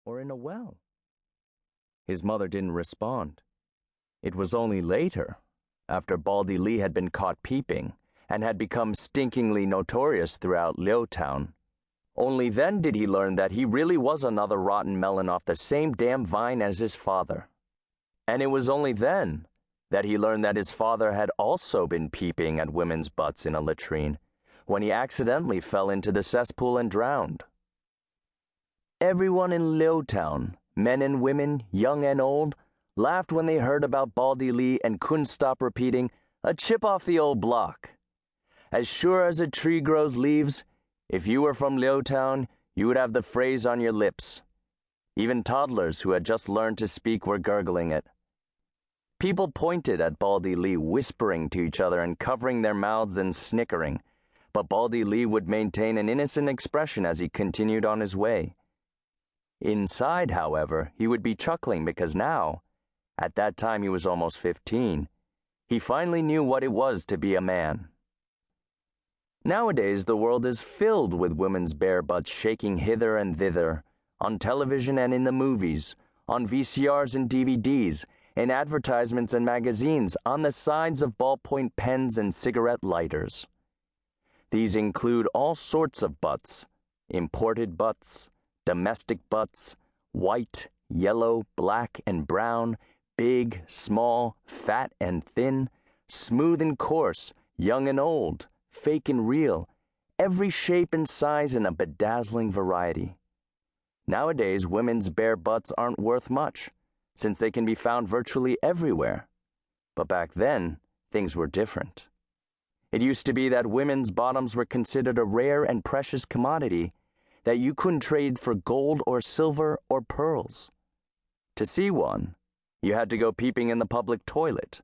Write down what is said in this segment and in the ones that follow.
or in a well? His mother didn't respond. It was only later, after Baldy Lee had been caught peeping and had become stinkingly notorious throughout Liu Town, only then did he learn that he really was another rotten melon off the same damn vine as his father. And it was only then that he learned that his father had also been peeping at women's butts in a latrine when he accidentally fell into the cesspool and drowned. Everyone in Liu Town, men and women, young and old, laughed when they heard about Baldy Lee and couldn't stop repeating, "A chip off the old block." As sure as a tree grows leaves, if you were from Liu Town, you would have the phrase on your lips. Even toddlers who had just learned to speak were gurgling it. People pointed at Baldy Lee, whispering to each other and covering their mouths and snickering, but Baldy Lee would maintain an innocent expression as he continued on his way. Inside, however, he would be chuckling because now, at that time he was almost 15, he finally knew what it was to be a man. Nowadays, the world is filled with women's bare butts shaking hither and thither, on television and in the movies, on VCRs and DVDs, in advertisements and magazines, on the sides of ballpoint pens and cigarette lighters. These include all sorts of butts: imported butts, domestic butts, white, yellow, black, and brown, big, small, fat and thin, smooth and coarse, young and old, fake and real, every shape and size in a bedazzling variety. Nowadays, women's bare butts aren't worth much, since they can be found virtually everywhere. But back then, things were different. It used to be that women's bottoms were considered a rare and precious commodity that you couldn't trade for gold or silver or pearls. To see one, you had to go peeping in the public toilet,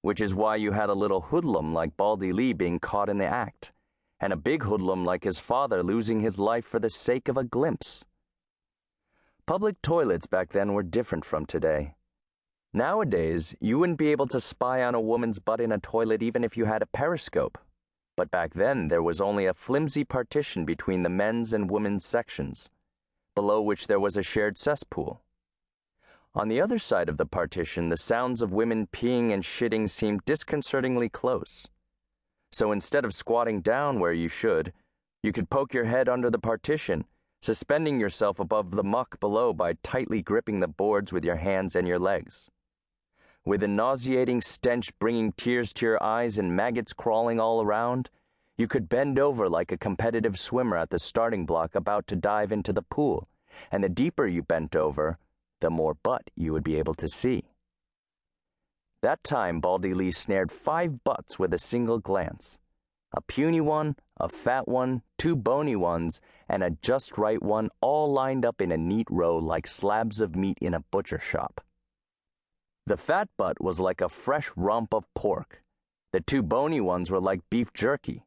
which is why you had a little hoodlum like Baldy Lee being caught in the act, and a big hoodlum like his father losing his life for the sake of a glimpse. Public toilets back then were different from today. Nowadays, you wouldn't be able to spy on a woman's butt in a toilet even if you had a periscope. But back then, there was only a flimsy partition between the men's and women's sections, below which there was a shared cesspool. On the other side of the partition, the sounds of women peeing and shitting seemed disconcertingly close. So instead of squatting down where you should, you could poke your head under the partition, suspending yourself above the muck below by tightly gripping the boards with your hands and your legs. With a nauseating stench bringing tears to your eyes and maggots crawling all around, you could bend over like a competitive swimmer at the starting block about to dive into the pool, and the deeper you bent over, the more butt you would be able to see. That time, Baldy Lee snared 5 butts with a single glance. A puny one, a fat one, 2 bony ones, and a just right one, all lined up in a neat row like slabs of meat in a butcher shop. The fat butt was like a fresh rump of pork. The 2 bony ones were like beef jerky,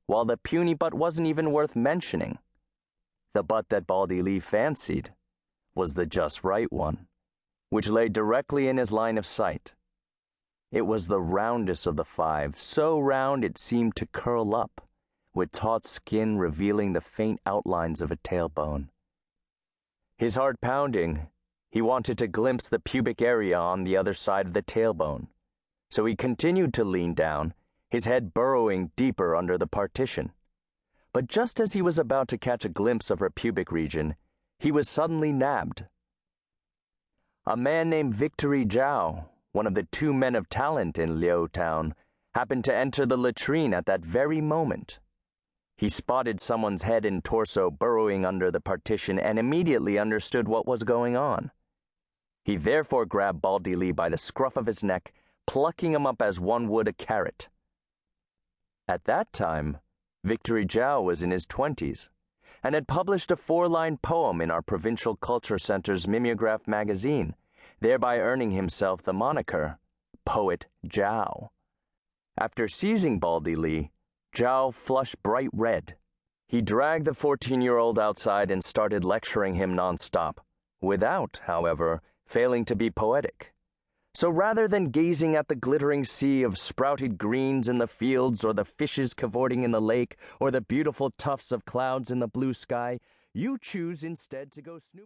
while the puny butt wasn't even worth mentioning. The butt that Baldy Lee fancied was the just right one, which lay directly in his line of sight. It was the roundest of the 5, so round it seemed to curl up, with taut skin revealing the faint outlines of a tailbone. His heart pounding, he wanted to glimpse the pubic area on the other side of the tailbone, so he continued to lean down, his head burrowing deeper under the partition. But just as he was about to catch a glimpse of her pubic region, he was suddenly nabbed. A man named Victory Zhao, one of the 2 men of talent in Liu Town, happened to enter the latrine at that very moment. He spotted someone's head and torso burrowing under the partition and immediately understood what was going on. He therefore grabbed Baldy Lee by the scruff of his neck, plucking him up as one would a carrot. At that time, Victory Zhao was in his 20s and had published a 4-line poem in our provincial culture center's mimeograph magazine, thereby earning himself the moniker Poet Zhao. After seizing Baldy Lee, Zhao flushed bright red. He dragged the 14-year-old outside and started lecturing him nonstop, without, however, failing to be poetic. So rather than gazing at the glittering sea of sprouted greens in the fields or the fishes cavorting in the lake or the beautiful tufts of clouds in the blue sky, you choose instead to go snooping.